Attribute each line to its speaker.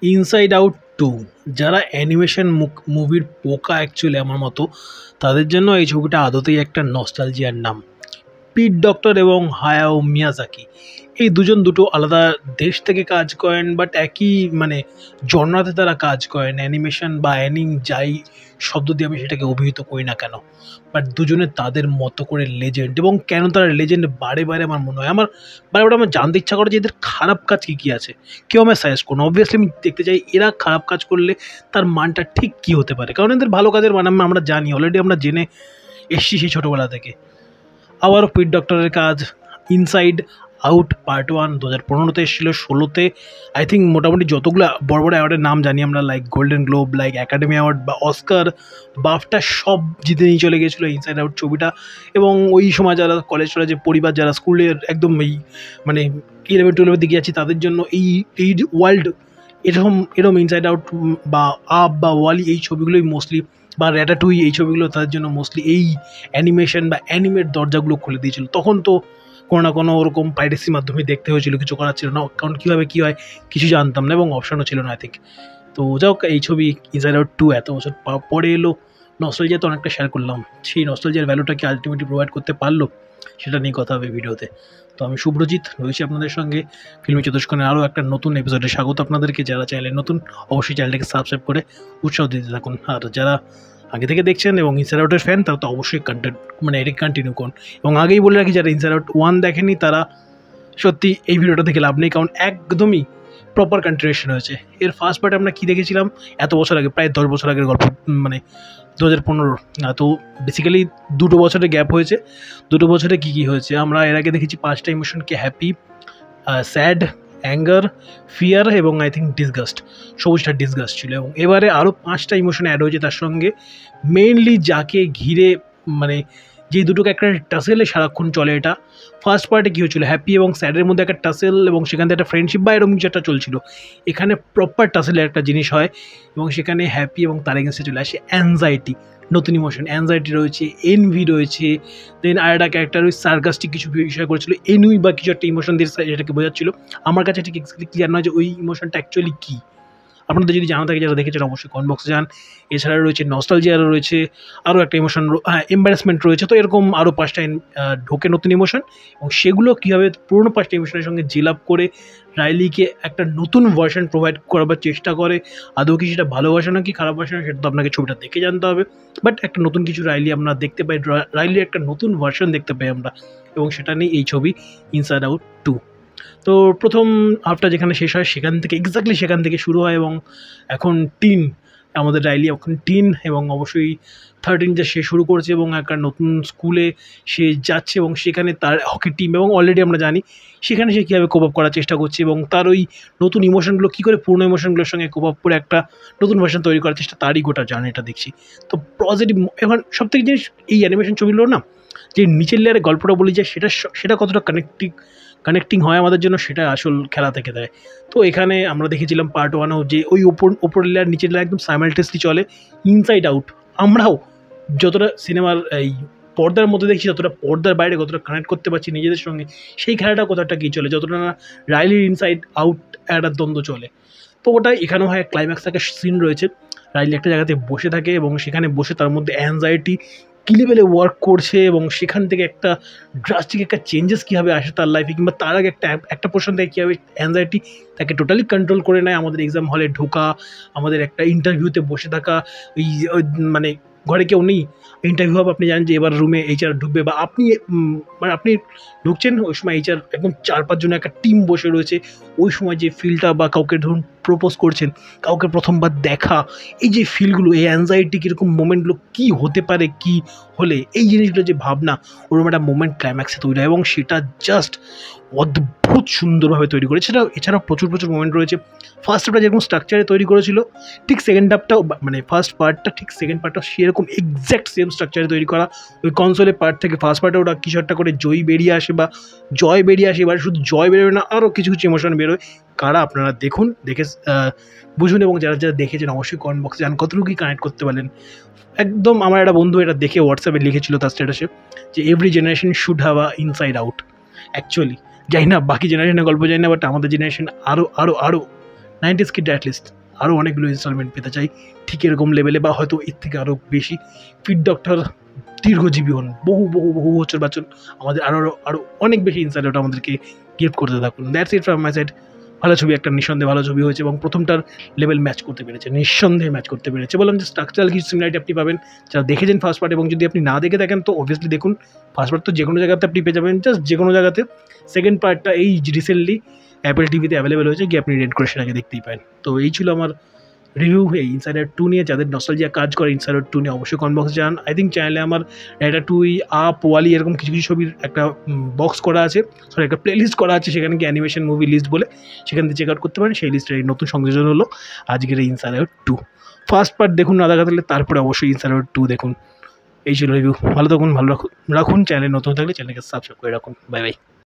Speaker 1: Inside out 2 যারা animation মুভির পোকা অ্যাকচুয়ালি আমার মতো, তাদের জন্য এই ছবিটা আদতেই একটা নস্টালজিয়ার নাম। পিট ডক্টর এবং হায়াও মিয়াজাকি এই দুটো আলাদা দেশ থেকে কাজ করেন, বাট একই জনরাতে তারা কাজ করেন। অ্যানিমেশন বা অ্যানিম যাই শব্দ দিয়ে আমি সেটাকে অভিহিত করি না কেন, বাট দুজনে তাদের মতো করে লেজেন্ড। এবং কেন তারা লেজেন্ড বারে বারে আমার মনে হয়, বারে বারে আমার জানতে ইচ্ছা করে যে এদের খারাপ কাজ কী কী আছে, কেউ আমায় সাজেস্ট করুন। অবভিয়াসলি আমি দেখতে চাই এরা খারাপ কাজ করলে তার মানটা ঠিক কী হতে পারে, কারণ এদের ভালো কাজের মান আমরা জানি, অলরেডি আমরা জেনে এসছি সেই ছোটোবেলা থেকে। আবারও পিট ডক্টরের কাজ ইনসাইড আউট পার্ট 1 2015-তে এসেছিলো, 16-তে আই থিঙ্ক মোটামুটি যতগুলো বড় বড় অ্যাওয়ার্ডের নাম জানি আমরা, like golden globe, like academy award বা অস্কার, বাফটা সব জিতে নিয়ে চলে গিয়েছিলো ইনসাইড আউট ছবিটা। এবং ওই সময় যারা কলেজ যে পরিবার, যারা স্কুলের একদম এই 11-12-এর দিকে যাচ্ছি, তাদের জন্য এই ওয়ার্ল্ড এরকম ইনসাইড আউট বা আপ বা ওয়ালি এই ছবিগুলোই মোস্টলি, বা র্যাটাটুই এই ছবিগুলো তাদের জন্য মোস্টলি এই অ্যানিমেশন বা অ্যানিমের দরজাগুলো খুলে দিয়েছিল। তখন তো কোনো না কোনো ওরকম পাইরেসির মাধ্যমে দেখতে হয়েছিল, কিছু করার ছিল না, কারণ কীভাবে কী হয় কিছু জানতাম না এবং অপশানও ছিল না আই থিঙ্ক। তো যাই হোক, এই ছবি ইনসাইড আউট 2 এত বছর পরে এলো, নস্টালজিয়া তো অনেকটা শেয়ার করলাম, সেই নস্টালজিয়ার ভ্যালুটাকে আলটিমেটলি প্রোভাইড করতে পারলো, সেটা নিয়ে কথা হবে ভিডিওতে। তো আমি শুভ্রজিৎ রয়েছি আপনাদের সঙ্গে ফিল্মি চতুষ্কোণের আরও একটা নতুন এপিসোডে স্বাগত আপনাদেরকে। যারা চ্যানেলে নতুন অবশ্যই চ্যানেলটাকে সাবস্ক্রাইব করে উৎসাহ দিতে থাকুন, আর যারা আগে থেকে দেখছেন এবং ইনসাইড আউটের ফ্যান তারা তো অবশ্যই এটি কন্টিনিউ করুন। এবং আগেই বলে রাখি, যারা ইনসাইড আউট 1 দেখেনি তারা সত্যি এই ভিডিওটা দেখে লাভ নেই, কারণ একদমই প্রপার কন্টিনিউশন হয়েছে। এর ফার্স্ট পার্টে আমরা কী দেখেছিলাম এত বছর আগে, প্রায় 10 বছর আগের গল্প, 2015। তো বেসিক্যালি 2 বছরের গ্যাপ হয়েছে। 2 বছরে কী কী হয়েছে আমরা এর আগে দেখেছি 5টা ইমোশনকে, হ্যাপি, স্যাড, অ্যাঙ্গার, ফিয়ার এবং আই থিঙ্ক ডিসগাস্ট। সবুজটা ডিসগাস্ট ছিল। এবং এবারে আরও 5টা ইমোশন অ্যাড হয়েছে তার সঙ্গে, মেইনলি যাকে ঘিরে যেই দুটোকে একটা টাসেলে সারাক্ষণ চলে। এটা ফার্স্ট পার্টে কী হচ্ছিলো, হ্যাপি এবং স্যাডের মধ্যে একটা টাসেল এবং সেখান থেকে একটা ফ্রেন্ডশিপ বা এরকম কিছু একটা চলছিল। এখানে প্রপার টাসেলের একটা জিনিস হয় এবং সেখানে হ্যাপি এবং তার এগেন্সে চলে আসে অ্যাংজাইটি, নতুন ইমোশন। অ্যাংজাইটি রয়েছে, এনভি রয়েছে, দেন আর একটা ক্যারেক্টার ওই সার্কাস্টিক কিছু বিষয় করেছিল, এনুই বা কিছু একটা ইমোশন দিয়ে যেটাকে বোঝাচ্ছিল। আমার কাছে ঠিক এক্সাক্টলি ক্লিয়ার নয় যে ওই ইমোশনটা অ্যাকচুয়ালি কী। আপনাদের যদি জানা থাকে, যারা দেখেছেন অবশ্যই কমেন্ট বক্সে যান। এছাড়া রয়েছে নস্টালজিয়া, রয়েছে আরও একটা ইমোশন, এম্বারাসমেন্ট রয়েছে। তো এরকম আরও 5টা ঢোকে নতুন ইমোশন, এবং সেগুলো কীভাবে পুরোনো 5টা ইমোশনের সঙ্গে জিল আপ করে রাইলিকে একটা নতুন ভার্সন প্রোভাইড করাবার চেষ্টা করে। আদৌ কি সেটা ভালো ভার্সন কি খারাপ ভার্সন সেটা তো আপনাকে ছবিটা দেখে জানতে হবে, বাট একটা নতুন কিছু রাইলি আমরা দেখতে পাই, রাইলির একটা নতুন ভার্সন দেখতে পাই আমরা, এবং সেটা নিয়ে এই ছবি ইনসাইড আউট 2। তো প্রথম হাফটা যেখানে শেষ হয় সেখান থেকে শুরু হয়, এবং এখন আমাদের রাইলি এখন এবং অবশ্যই 13 যে সে শুরু করেছে এবং একটা নতুন স্কুলে সে যাচ্ছে, এবং সেখানে তার হকি টিম, এবং অলরেডি আমরা জানি সেখানে সে কীভাবে কোপ আপ করার চেষ্টা করছে, এবং তার ওই নতুন ইমোশনগুলো কী করে পুরনো ইমোশনগুলোর সঙ্গে কোপ আপ করে একটা নতুন ভার্সন তৈরি করার চেষ্টা, তারই গোটা জার্নিটা দেখছি। তো পজিটিভ। এখন সবথেকে জিনিস এই অ্যানিমেশন ছবিগুলো না, যে নিচের লেয়ারে গল্পটা বলি যায় সেটা কতটা কানেক্টিং হয় আমাদের জন্য, সেটা আসল খেলা থেকে দেয়। তো এখানে আমরা দেখেছিলাম পার্ট 1-এও যে ওই ওপর লেয়ার নিচের লেয়ার একদম সাইমালটেনিয়াসলি চলে। ইনসাইড আউট আমরাও যতটা সিনেমার এই পর্দার মধ্যে দেখছি, ততটা পর্দার বাইরে কতটা কানেক্ট করতে পারছি নিজেদের সঙ্গে, সেই খেলাটা কতটা কী চলে, যতটা না রাইলির ইনসাইড আউট একটা দ্বন্দ্ব চলে। তো ওটা এখানেও হয়, ক্লাইম্যাক্স একটা সিন রয়েছে, রাইলি একটা জায়গাতে বসে থাকে এবং সেখানে বসে তার মধ্যে অ্যাংজাইটি কী লেভেলে ওয়ার্ক করছে, এবং সেখান থেকে একটা ড্রাস্টিক একটা চেঞ্জেস কীভাবে আসে তার লাইফে, কিংবা তার আগে একটা পোর্শন থেকে কীভাবে অ্যাংজাইটি তাকে টোটালি কন্ট্রোল করে নেয়। আমাদের এক্সাম হলে ঢোকা, আমাদের একটা ইন্টারভিউতে বসে থাকা, ওই ঘরে কেউ নেই, ইন্টারভিউ হবে, আপনি জানেন যে এবার রুমে এইচআর ঢুকবে, বা আপনি ঢুকছেন, ওই সময় এইচআর একদম 4-5 জন একটা টিম বসে রয়েছে। ওই সময় যে ফিলটা, বা কাউকে ধরুন প্রপোজ করছেন, কাউকে প্রথমবার দেখা, এই যে ফিলগুলো, এই অ্যাংজাইটি কীরকম মোমেন্টগুলো কী হতে পারে, কী হলে এই জিনিসগুলো যে ভাবনা, ওরকম একটা মোমেন্ট ক্লাইম্যাক্সে তৈরি হয়, এবং সেটা জাস্ট অদ্ভুত সুন্দরভাবে তৈরি করেছে। এছাড়াও প্রচুর মুমেন্ট রয়েছে। ফার্স্ট হাফটা যেরকম স্ট্রাকচারে তৈরি করেছিল, ঠিক সেকেন্ড হাফটাও, ফার্স্ট পার্টটা ঠিক সেকেন্ড পার্টটাও সেরকম এক্স্যাক্ট সেম স্ট্রাকচারে তৈরি করা। ওই কনসোলের পার্ট থেকে ফার্স্ট পার্টে ওটা কিছু একটা করে জয় বেরিয়ে আসে, এবার শুধু জয় বেরোয় না, আরও কিছু ইমোশন বেরোয়। কারা আপনারা দেখে বুঝুন, এবং যারা দেখেছেন অবশ্যই কমেন্ট বক্সে জান কতটুকু কি কানেক্ট করতে পারেন। একদম আমার একটা বন্ধু এটা দেখে হোয়াটসঅ্যাপে লিখেছিল তার স্ট্যাটাসে, যে every generation should have a inside out. Actually জানি না বাকি জেনারেশনের গল্প জানি না, বাট আমাদের জেনারেশন আরও 90s কিড অ্যাটলিস্ট আরও অনেকগুলো ইনস্টলমেন্ট পেতে চাই ঠিক এরকম লেভেলে, বা হয়তো এর থেকে আরও বেশি। পিট ডক্টর দীর্ঘজীবী হন, বহু বহু বহু বছর বাঁচুন, আমাদের আরও আরও অনেক বেশি ইনসাইট আমাদেরকে গিফট করতে থাকুন। That's it from my side. ভালো ছবি, একটা নিঃসন্দেহে ভালো ছবি হয়েছে এবং প্রথমটার লেভেল ম্যাচ করতে পেরেছে, নিঃসন্দেহে ম্যাচ করতে পেরেছে। বললাম যে স্ট্রাকচারাল কিছু সিমিলারিটি আপনি পাবেন যারা দেখেছেন ফার্স্ট পার্ট, এবং যদি আপনি না দেখে থাকেন তো অবভিয়াসলি দেখুন। ফার্স্ট পার্ট তো যে কোনো জায়গাতে আপনি পেয়ে যাবেন, জাস্ট যে কোনো জায়গাতে। সেকেন্ড পার্টটা এই রিসেন্টলি অ্যাপেল টিভিতে অ্যাভেলেবেল হয়েছে, গিয়ে আপনি রেড করে সেটাকে দেখতেই পারেন। তো এই ছিল আমার রিভিউ এই ইনসাইডার 2 নিয়ে। যাদের নস্টালজিয়া কাজ করে ইনসাইডার 2 নিয়ে অবশ্যই কমেন্ট বক্সে জানান। আই থিঙ্ক চ্যানেলে আমার র্যাটাটুই, আপ, ওয়ালি এরকম কিছু কিছু ছবির একটা বক্স করা আছে, সরি একটা প্লেলিস্ট করা আছে, সেখানে কি অ্যানিমেশন মুভি লিস্ট বলে, সেখান থেকে চেক আউট করতে পারেন। সেই লিস্টের এই নতুন সংযোজন হলো আজকের এই ইনসাইডার 2। ফার্স্ট পার্ট দেখুন না দেখা থাকলে, তারপরে অবশ্যই ইনসাইডার 2 দেখুন। এই ছিল রিভিউ। ভালো থাকুন, ভালো রাখুন। চ্যানেলে নতুন থাকলে চ্যানেলকে সাবস্ক্রাইব করে রাখুন। Bye bye.